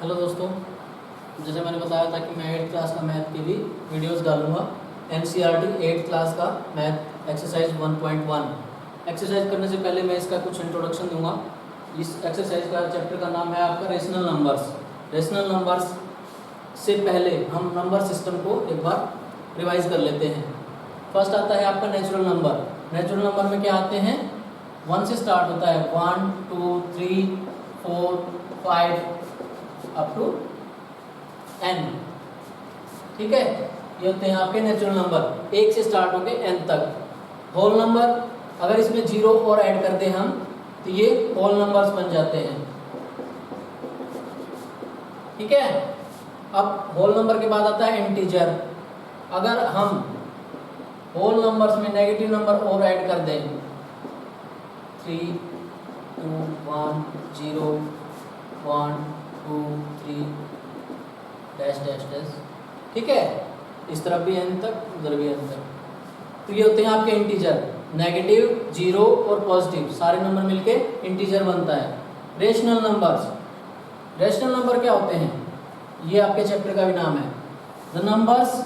Hello दोस्तों, जैसे मैंने बताया था कि मैं 8th क्लास का मैथ की भी वीडियोस डालूंगा। NCERT 8th क्लास का मैथ एक्सरसाइज 1.1 एक्सरसाइज करने से पहले मैं इसका कुछ इंट्रोडक्शन दूंगा। इस एक्सरसाइज का चैप्टर का नाम है आपका रेशनल नंबर्स। रेशनल नंबर्स से पहले हम नंबर सिस्टम को एक बार रिवाइज कर लेते हैं। फर्स्ट आता है आपका नेचुरल नंबर। नेचुरल नंबर में क्या आते हैं? 1 से स्टार्ट होता है, 1 2 3 4 5 अप टू n। ठीक है, ये होते हैं आपके नेचुरल नंबर, 1 से स्टार्ट होके n तक। होल नंबर, अगर इसमें 0 और ऐड कर दें हम तो ये होल नंबर्स बन जाते हैं। ठीक है, अब होल नंबर के बाद आता है इंटीजर। अगर हम होल नंबर्स में नेगेटिव नंबर और ऐड कर दें, 3 2 1 0 1 2 3 डैश डैश डैश। ठीक है, इस तरफ भी n तक, उधर भी n तक। तो ये होते हैं आपके इंटीजर। नेगेटिव, 0 और पॉजिटिव सारे नंबर मिलके इंटीजर बनता है। रेशनल नंबर्स, रेशनल नंबर क्या होते हैं? ये आपके चैप्टर का भी नाम है। The numbers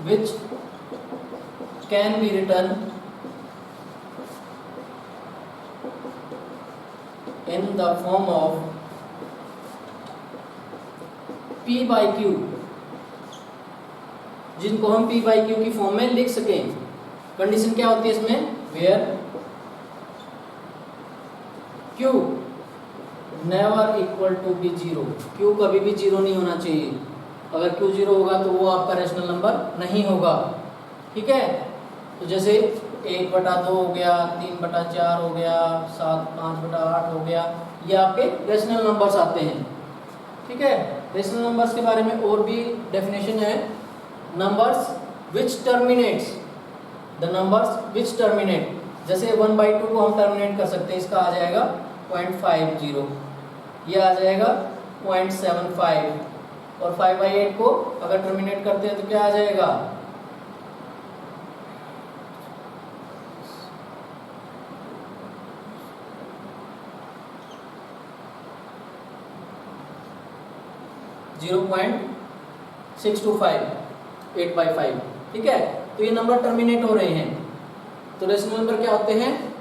which can be written in the form of p by q, जिनको हम p by q की फॉर्म में लिख सकें। कंडीशन क्या होती है इसमें? Where q never equal to be 0। q कभी भी 0 नहीं होना चाहिए। अगर q 0 होगा तो वो आपका रेशनल नंबर नहीं होगा। ठीक है, तो जैसे 1/2 हो गया, 3/4 हो गया, 5/8 हो गया, ये आपके रेशनल नंबर्स आते हैं। ठीक है, रेशनल नंबर्स के बारे में और भी डेफिनेशन है। Numbers which terminates, the numbers which terminate, जैसे 1/2 को हम टर्मिनेट कर सकते हैं, इसका आ जाएगा 0.50, ये आ जाएगा 0.75, और 5/8 को अगर टर्मिनेट करते हैं तो क्या आ जाएगा? 0.625, 8/5। ठीक है, तो ये नंबर टर्मिनेट हो रहे हैं। तो रेशनल नंबर क्या होते हैं?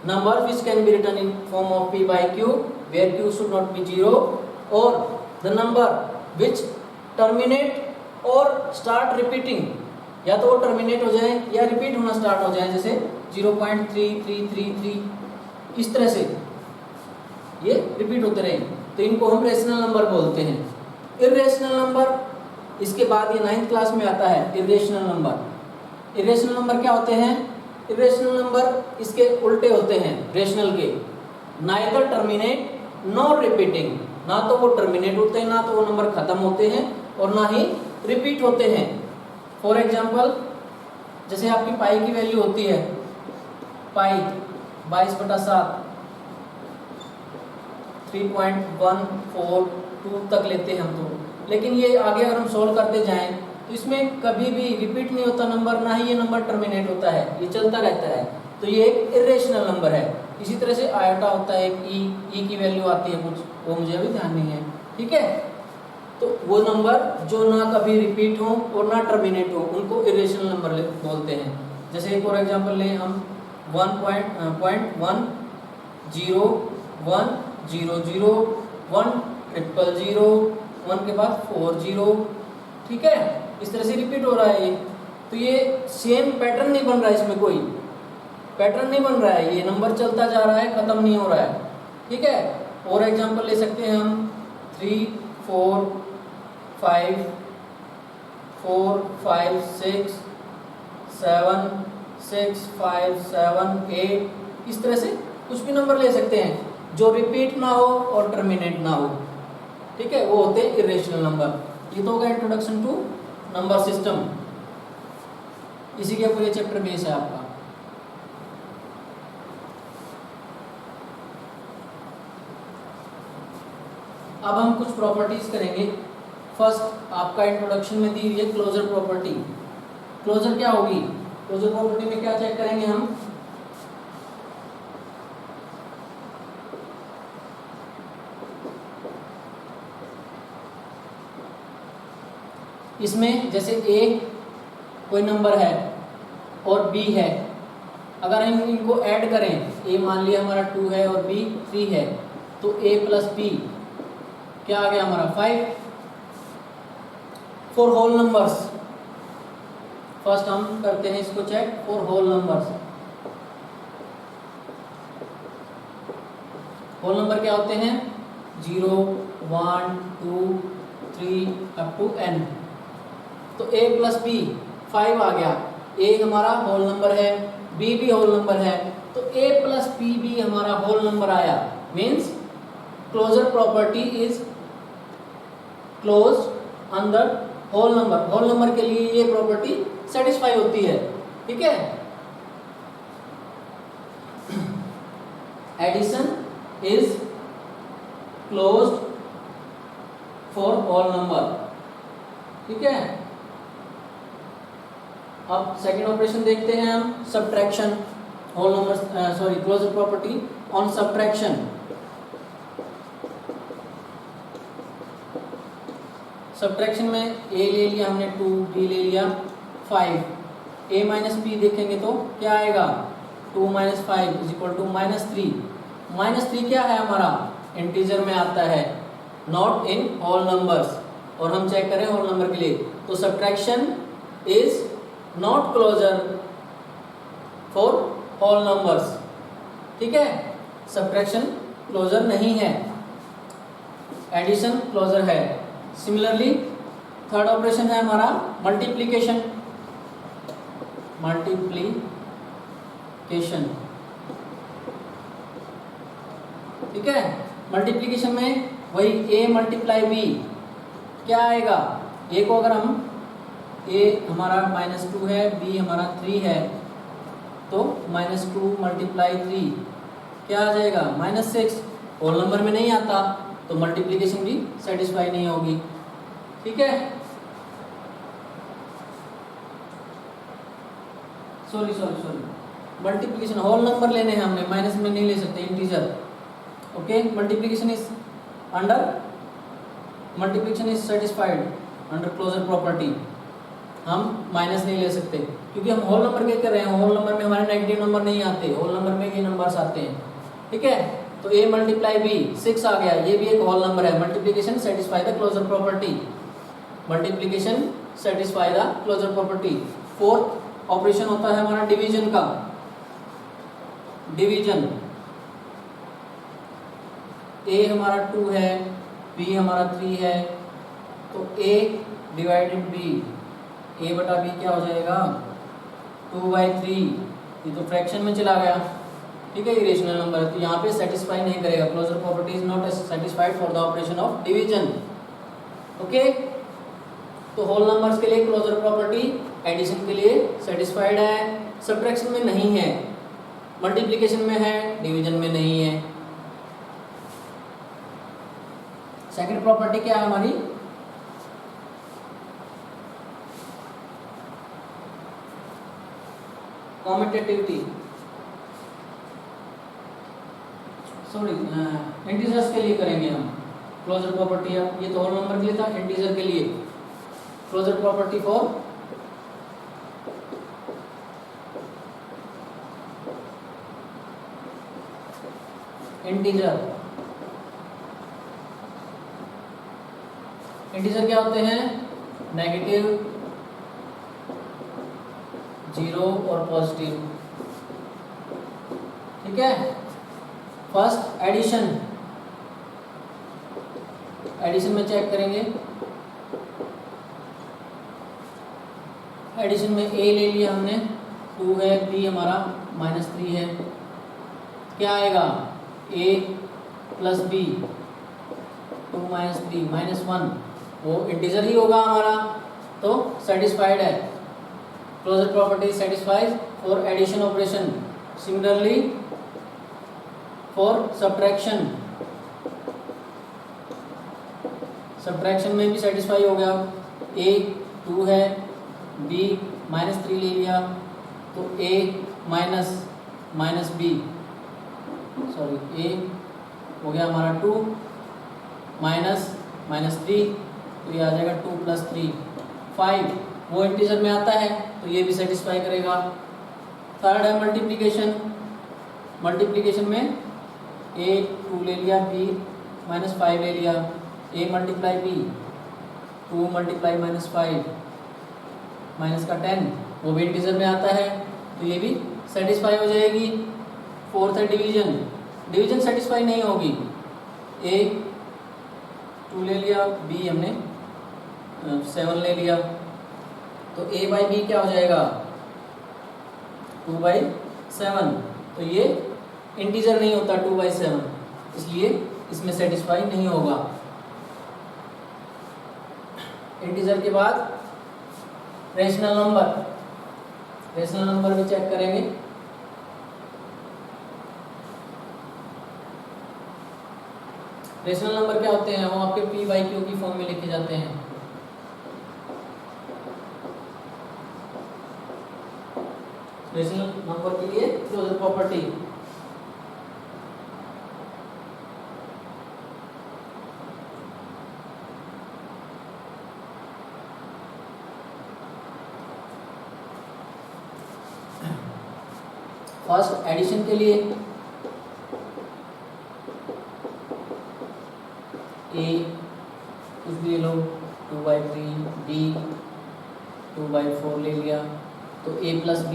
Number which can be written in form of p by q where q should not be 0, और द नंबर विच टर्मिनेट और स्टार्ट रिपीटिंग, या तो वो टर्मिनेट हो जाए या रिपीट होना स्टार्ट हो जाए, जैसे 0.3333, इस तरह से ये रिपीट होते रहे, तो इनको हम रेशनल नंबर बोलते हैं। इर्रेशनल नंबर, इसके बाद ये 9th क्लास में आता है। इर्रेशनल नंबर, इर्रेशनल नंबर क्या होते हैं? इर्रेशनल नंबर इसके उल्टे होते हैं रेशनल के। नाइदर टर्मिनेट नॉर रिपीटिंग, ना तो वो टर्मिनेट होते हैं, ना तो वो नंबर खत्म होते हैं, और ना ही रिपीट होते हैं। फॉर एग्जाम्पल, जैसे आपकी पाई की वैल्यू होती है, पाई 22/7, 3.142 तक लेते हैं हम तो, लेकिन ये आगे अगर हम सोल्व करते जाएं तो इसमें कभी भी रिपीट नहीं होता नंबर, ना ही ये नंबर टर्मिनेट होता है, ये चलता रहता है। तो ये एक इर्रेशनल नंबर है। इसी तरह से आयोटा होता है, एक ई की वैल्यू आती है कुछ, वो मुझे अभी ध्यान नहीं है। ठीक है, तो वो नंबर जो ना कभी रिपीट हो और ना टर्मिनेट हो, उनको इर्रेशनल नंबर बोलते हैं। जैसे फॉर एग्जांपल ले हम 1.1 0 1 0 0 1 0 1 के बाद 4 0। ठीक है, इस तरह से रिपीट हो रहा है ये। तो ये सेम पैटर्न नहीं बन रहा है, इसमें कोई पैटर्न नहीं बन रहा है, ये नंबर चलता जा रहा है, खत्म नहीं हो रहा है। ठीक है, और एग्जांपल ले सकते हैं हम 3 4 5 4 5 6 7 6 5 7 8, इस तरह से कुछ भी नंबर ले सकते हैं जो रिपीट ना हो और टर्मिनेट ना हो। ठीक है, वो होते हैं इर्रेशनल नंबर। ये तो होगा इंट्रोडक्शन टू नंबर सिस्टम। इसी के ऊपर ये चैप्टर बेस है आपका। अब हम कुछ प्रॉपर्टीज करेंगे। फर्स्ट आपका इंट्रोडक्शन में दी हुई है क्लोजर प्रॉपर्टी। क्लोजर क्या होगी? क्लोजर प्रॉपर्टी में क्या चेक करेंगे हम? इसमें जैसे ए कोई नंबर है और बी है, अगर हम इनको ऐड करें, ए मान लिया हमारा 2 है और बी 3 है, तो ए प्लस बी क्या आ गया हमारा 5 फॉर होल नंबर्स। फर्स्ट हम करते हैं इसको check for whole numbers. Whole number क्या होते हैं? 0 1 2 3 अप टू n। तो a प्लस बी 5 आ गया। a हमारा होल नंबर है, b भी होल नंबर है, तो a प्लस b भी हमारा होल नंबर आया। Means closure property is closed on the whole number. Whole number के लिए ये प्रॉपर्टी सेटिस्फाई होती है। ठीक है। Addition is closed for all number. ठीक है। अब सेकेंड ऑपरेशन देखते हैं हम, subtraction. Whole number sorry closure property on subtraction. Subtraction में a ले लिया हमने 2, b ले लिया 5, a माइनस b देखेंगे तो क्या आएगा? 2 माइनस 5 इज इक्वल टू -3। -3 क्या है हमारा? इंटीजर में आता है, नॉट इन होल नंबर्स। और हम चेक करें होल नंबर के लिए, तो subtraction is not closure for whole numbers. ठीक है। सब्ट्रैक्शन क्लोजर नहीं है, एडिशन क्लोजर है। सिमिलरली थर्ड ऑपरेशन है हमारा मल्टीप्लिकेशन। मल्टीप्लिकेशन, ठीक है। मल्टीप्लिकेशन में वही a मल्टीप्लाई b क्या आएगा? a को अगर हम a हमारा -2 है, b हमारा 3 है, तो -2 मल्टीप्लाई 3 क्या आ जाएगा? -6। होल नंबर में नहीं आता तो मल्टीप्लिकेशन भी सेटिस्फाई नहीं होगी। ठीक है। सॉरी मल्टीप्लिकेशन होल नंबर लेने हैं हमने, माइनस में नहीं ले सकते, integer. Okay. Multiplication is under multiplication is satisfied under closure property. हम माइनस नहीं ले सकते क्योंकि हम होल नंबर क्या कर रहे हैं, होल नंबर में हमारे नेगेटिव नंबर नहीं आते, होल नंबर में ये नंबर्स आते हैं। ठीक है। तो a मल्टीप्लाई b 6 आ गया, ये भी एक होल नंबर है। Multiplication satisfy the closure property. Multiplication satisfy the closure property. Fourth operation होता है हमारा डिवीजन का। डिवीजन, a हमारा 2 है, b हमारा 3 है, तो a डिवाइडेड b, a बटा b क्या हो जाएगा? 2/3। ये तो फ्रैक्शन में चला गया। ठीक है। इरेशनल नंबर है तो यहाँ पे सेटिस्फाई नहीं करेगा। Closure property is not satisfied for the operation of division. Okay. तो होल नंबर्स के लिए क्लोजर प्रॉपर्टी, एडिशन के लिए सेटिस्फाइड है, सब्ट्रैक्शन में नहीं है, मल्टीप्लिकेशन में है, डिवीजन में नहीं है। सेकंड प्रॉपर्टी क्या है हमारी? कॉम्यूटेटिविटी। सॉरी इंटीजर्स के लिए करेंगे हम क्लोजर प्रॉपर्टी। अब ये तो होल नंबर के लिए था, इंटीजर के लिए closure property for integer. Integer क्या होते हैं? नेगेटिव, 0 और पॉजिटिव। ठीक है। First addition. एडिशन में चेक करेंगे, एडिशन में a ले लिया हमने, 2 है, b हमारा -3 है, क्या आएगा? a प्लस b 2 -3 -1, वो इंटीजर ही होगा हमारा, तो सेटिस्फाइड है। Closure property satisfies for addition operation. Similarly for subtraction, subtraction में भी सेटिस्फाई हो गया। a 2 है, b -3 ले लिया, तो a minus b, sorry a हो गया हमारा 2 -3, तो ये आ जाएगा 2 + 3 5 वो इंटीजर में आता है तो ये भी सेटिस्फाई करेगा। थर्ड है मल्टीप्लिकेशन। मल्टीप्लिकेशन में a 2 ले लिया, b -5 ले लिया, a multiply b 2 multiply -5 minus का 10 वो भी इंटीजर में आता है तो ये भी सेटिस्फाई हो जाएगी। फोर्थ है डिवीजन। डिवीजन सेटिस्फाई नहीं होगी। a 2 ले लिया, b हमने 7 ले लिया तो a बाई b क्या हो जाएगा 2/7। तो ये इंटीजर नहीं होता 2/7, इसलिए इसमें सेटिस्फाई नहीं होगा। इंटीजर के बाद रेशनल नंबर। रेशनल नंबर भी चेक करेंगे। रेशनल नंबर क्या होते हैं, वो आपके p/q की फॉर्म में लिखे जाते हैं। रेशनल नंबर के लिए क्लोजर प्रॉपर्टी। फर्स्ट एडिशन के लिए a कुछ भी ले लो 2/3, b 2/4 ले लिया तो a प्लस b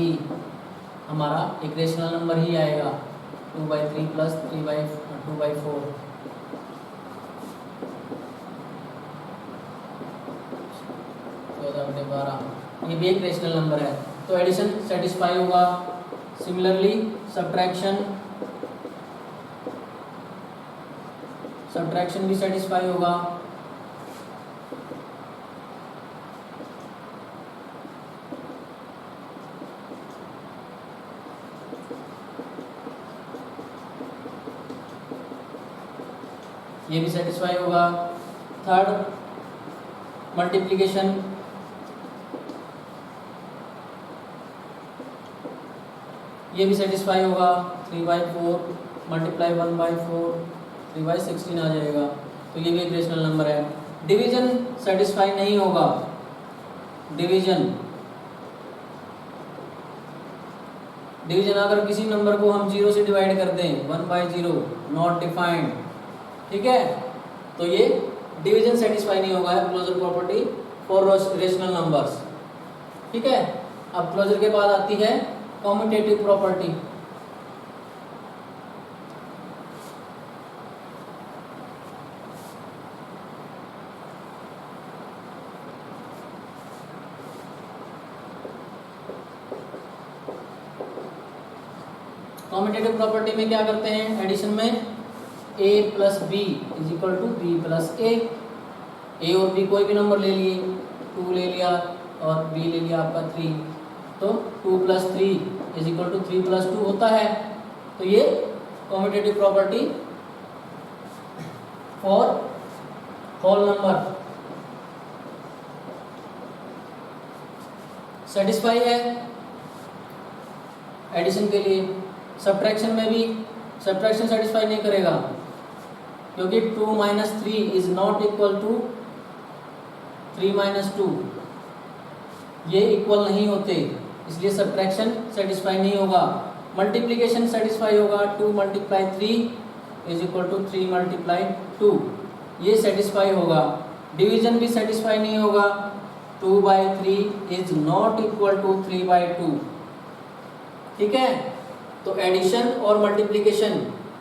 हमारा एक रेशनल नंबर ही आएगा 2/3 प्लस 2/4। 14/12 ये भी एक रेशनल नंबर है तो एडिशन सेटिस्फाई होगा। सिमिलरली सब्ट्रैक्शन भी सेटिस्फाई होगा। ये भी सेटिस्फाई होगा। Third multiplication. ये भी सेटिस्फाई होगा। 3/4 मल्टीप्लाई 1/4 3/16 आ जाएगा तो ये भी एक रेशनल नंबर है। डिवीजन सेटिस्फाई नहीं होगा। डिवीजन अगर किसी नंबर को हम 0 से डिवाइड कर दें 1/0 नॉट डिफाइंड, ठीक है, तो ये डिवीजन सेटिस्फाई नहीं होगा। Closure property for rational numbers, ठीक है। अब क्लोजर के बाद आती है कॉम्यूटेटिव प्रॉपर्टी। कॉम्यूटेटिव प्रॉपर्टी में क्या करते हैं, एडिशन में a plus B is equal to B plus A. A और बी कोई भी नंबर ले लिए, 2 ले लिया और b ले लिया आपका 3, तो 2 + 3 इज इक्वल टू 3 + 2 होता है। तो ये commutative property for whole number satisfy है एडिशन के लिए। सब्ट्रैक्शन में भी सब्ट्रैक्शन सेटिस्फाई नहीं करेगा क्योंकि 2 - 3 इज नॉट इक्वल टू 3 - 2, ये इक्वल नहीं होते, इसलिए सब्ट्रैक्शन सेटिस्फाई नहीं होगा। मल्टीप्लिकेशन सेटिस्फाई होगा। 2 × 3 इज इक्वल टू 3 × 2, ये सेटिस्फाई होगा। डिवीजन भी सेटिस्फाई नहीं होगा। 2/3 इज नॉट इक्वल टू 3/2, ठीक है। तो एडिशन और मल्टीप्लिकेशन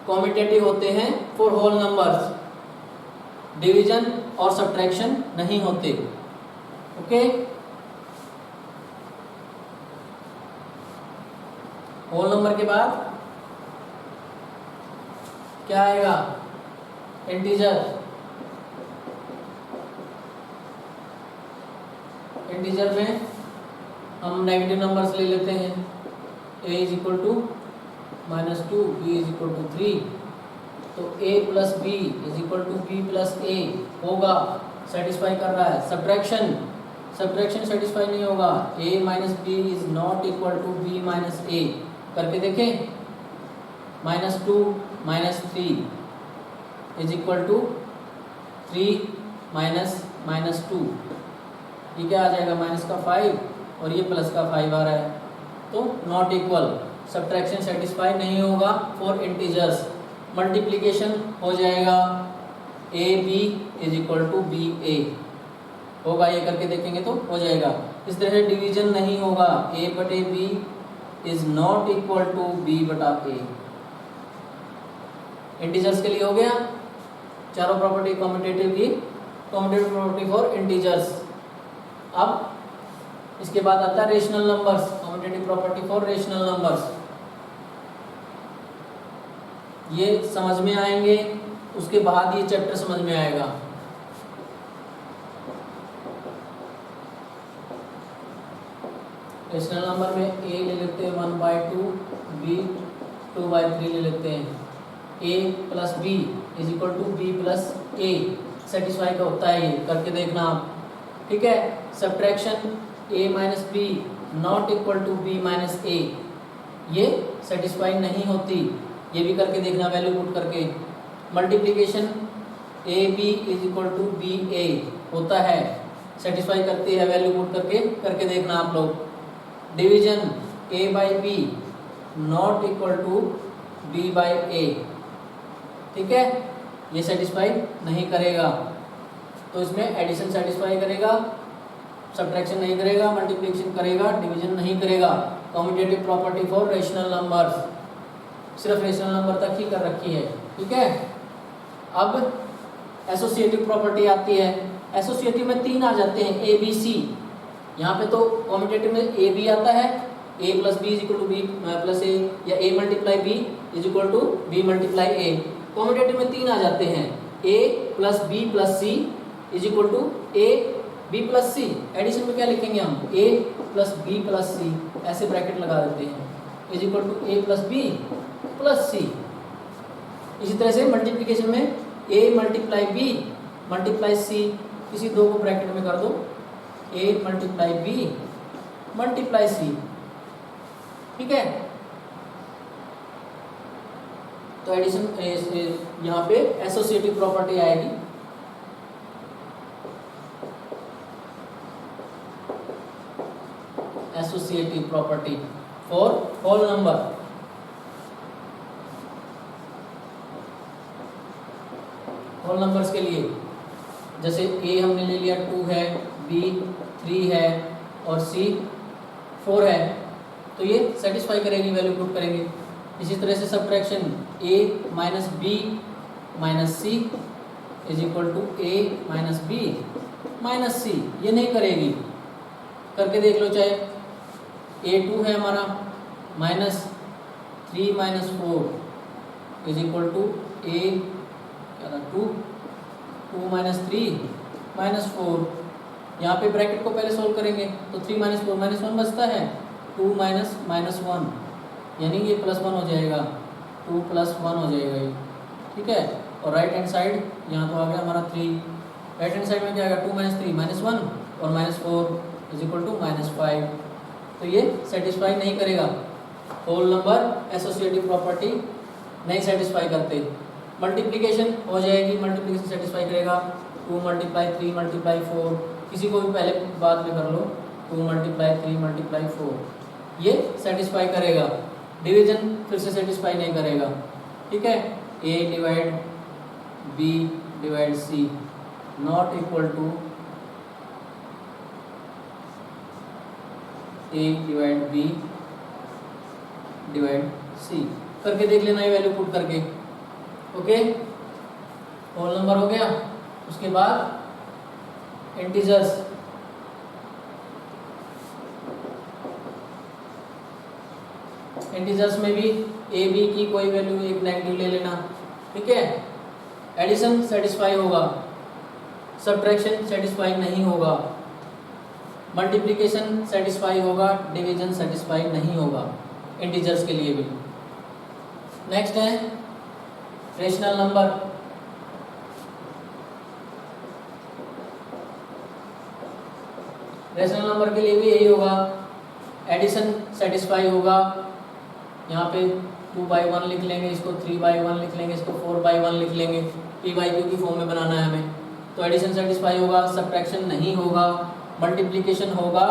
कॉम्यूटेटिव होते हैं फॉर होल नंबर्स, डिवीजन और सब्ट्रैक्शन नहीं होते, ओके। होल नंबर के बाद क्या आएगा, इंटीजर। इंटीजर में हम नेगेटिव नंबर्स ले लेते हैं। a is equal to -2, b is equal to 3, तो a plus b is equal to b plus a होगा, सेटिस्फाई कर रहा है। सब्ट्रैक्शन सेटिस्फाई नहीं होगा। a minus b is not equal to b minus a, करके देखें। -2 - 3 इज इक्वल टू 3 - -2, ये क्या आ जाएगा माइनस का 5 और ये प्लस का 5 आ रहा है, तो नॉट इक्वल, सब्ट्रैक्शन सेटिस्फाई नहीं होगा फॉर इंटीजर्स। मल्टीप्लिकेशन हो जाएगा A B is equal to B A, होगा, ये करके देखेंगे तो हो जाएगा। इस तरह से डिवीजन नहीं होगा, ए बटे b is not equal to b बटा ए। इंटीजर्स के लिए हो गया, चारों प्रॉपर्टी कॉम्यूटेटिव की, कॉम्यूटेटिव प्रॉपर्टी फॉर इंटीजर्स। अब इसके बाद आता है rational numbers, commutative property for rational numbers. ये समझ में आएंगे, उसके बाद ये चैप्टर समझ में आएगा। रेशनल नंबर में a ले लेते हैं 1/2, b 2/3 ले लेते हैं। a plus B is equal to B plus A, satisfy का होता है, ये करके देखना आप, ठीक है। Subtraction a minus B not equal to B minus A, ये सेटिस्फाई नहीं होती, ये भी करके देखना वैल्यू पुट करके। Multiplication A B is equal to B A होता है, सेटिस्फाई करती है, वैल्यू पुट करके देखना आप लोग। Division a by B not equal to b by A, ठीक है, ये सेटिस्फाई नहीं करेगा, तो इसमें एडिशन सेटिस्फाई करेगा, सब्ट्रैक्शन नहीं करेगा, मल्टीप्लिकेशन करेगा, डिवीजन नहीं करेगा। Commutative property for rational numbers, सिर्फ रेशनल नंबर तक ही कर रखी है, ठीक है। अब एसोसिएटिव प्रॉपर्टी आती है, एसोसिएटिव में 3 आ जाते हैं, ए बी सी। यहाँ पे तो कॉम्यूटेटिव में ए बी आता है, A plus B is equal to B plus A, या A multiply B is equal to B multiply A. Commutative में 3 आ जाते हैं, A plus B plus C is equal to A B plus C. Addition में क्या लिखेंगे हम, A plus B plus C, ऐसे ब्रैकेट लगा देते हैं, is equal to A plus B plus C. इसी तरह से मल्टीप्लिकेशन में ए मल्टीप्लाई बी मल्टीप्लाई सी, किसी दो को ब्रैकेट में कर दो, a multiply B multiply C, ठीक है। तो एडिशन यहाँ पे एसोसिएटिव प्रॉपर्टी आएगी। Associative property for whole number, whole numbers के लिए, जैसे a हमने ले लिया 2 है, b 3 है और c 4 है, तो ये सेटिस्फाई करेगी, वैल्यू पुट करेंगे। इसी तरह से subtraction a minus B minus C is equal to a minus B minus C, ये नहीं करेगी, करके देख लो। चाहे a2 है हमारा minus 3 minus 4 is equal to a क्या था 2 माइनस 3 माइनस 4। यहाँ पे ब्रैकेट को पहले सोल्व करेंगे तो 3 माइनस 4 माइनस 1 बचता है, 2 माइनस माइनस 1, यानी ये प्लस 1 हो जाएगा, 2 प्लस 1 हो जाएगा ये, ठीक है। और राइट हैंड साइड यहाँ तो आ गया हमारा 3, राइट हैंड साइड में क्या आएगा 2 माइनस 3 माइनस 1 और minus 4 is equal to minus 5, तो ये सेटिस्फाई नहीं करेगा। होल नंबर एसोसिएटिव प्रॉपर्टी नहीं सेटिस्फाई करते। मल्टीप्लिकेशन हो जाएगी, मल्टीप्लिकेशन सेटिस्फाई करेगा, 2 मल्टीप्लाई 3 मल्टीप्लाई 4, किसी को भी पहले बाद में कर लो, 2 मल्टीप्लाई 3 मल्टीप्लाई 4, ये सेटिस्फाई करेगा। डिवीजन फिर से सेटिस्फाई नहीं करेगा, ठीक है। a divide b divide c not equal to a divide b divide c, करके देख लेना ये वैल्यू पुट करके, ओके। होल नंबर हो गया। उसके बाद इंटीजर्स, इंटीजर्स में भी ए बी की कोई वैल्यू एक नेगेटिव ले लेना, ठीक है। एडिशन सेटिस्फाई होगा, सब्ट्रैक्शन सेटिस्फाई नहीं होगा, मल्टीप्लिकेशन सेटिस्फाई होगा, डिवीजन सेटिस्फाई नहीं होगा इंटीजर्स के लिए भी। नेक्स्ट है रेशनल नंबर। रेशनल नंबर के लिए भी यही होगा, एडिशन सेटिस्फाई होगा, यहाँ पे 2/1 लिख लेंगे, इसको 3/1 लिख लेंगे, इसको 4/1 लिख लेंगे, p/q की फॉर्म में बनाना है हमें। तो एडिशन सेटिस्फाई होगा, सब्ट्रैक्शन नहीं होगा, मल्टीप्लिकेशन होगा,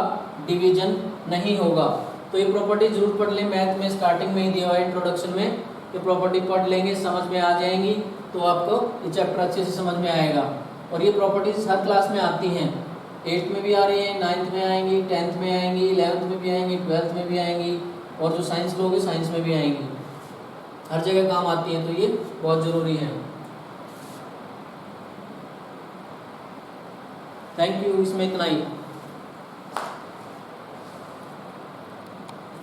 डिवीजन नहीं होगा। तो ये प्रॉपर्टी जरूर पढ़ लें, मैथ में स्टार्टिंग में ही दिया हुआ है इंट्रोडक्शन में, ये प्रॉपर्टी पढ़ लेंगे, समझ में आ जाएंगी तो आपको ये चैप्टर अच्छे से समझ में आएगा। और ये प्रॉपर्टीज हर क्लास में आती हैं, 8th में भी आ रही हैं, 9th में आएंगी, 10th में आएंगी, 11th में भी आएंगी, 12th में भी आएंगी, और जो साइंस लोग हैं साइंस में भी आएंगी, हर जगह काम आती हैं, तो ये बहुत ज़रूरी है। थैंक यू, इसमें इतना ही।